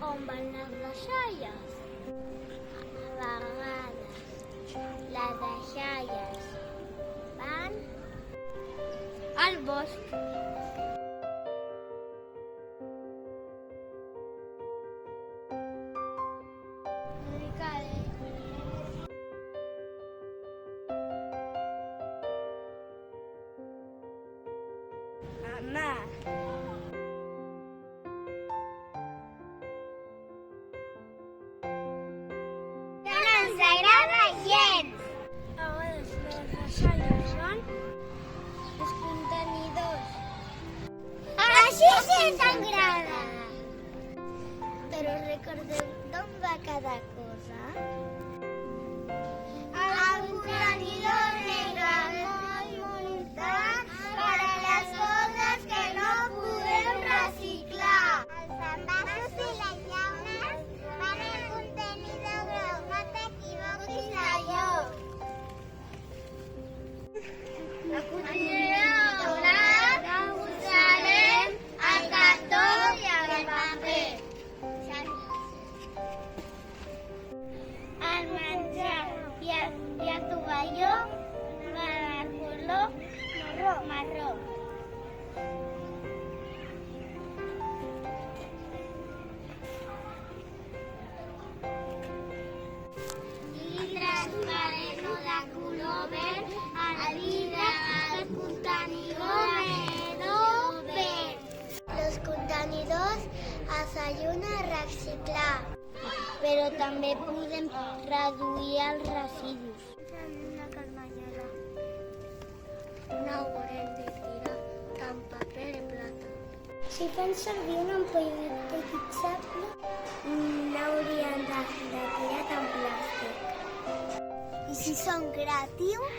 On van les deixalles? A vegades les deixalles van al bosc. Mamà. No ens agrada gens. A vegades les deixalles són els contenidors. Així sí ens agrada. Però recordeu d'on va cada cosa? El contenidor negre molt muntat per a les coses que no podem reciclar. Els envasos i les llaunes van al contenidor groc, no t'equivoquis de lloc. El contenidor blanc usarem el cartó i el paper. El menjar i el tovalló van al color marró. I transparent o de color verd, el vidre del contenidor verd. Els contenidors els ajuden a reciclar, però també podem reduir els residus. Una carmanyada. No haurem de tirar tant paper i plata. Si fan servir una ampolla reutilitzable, no haurien de tirar tant plàstic. I si són creatius,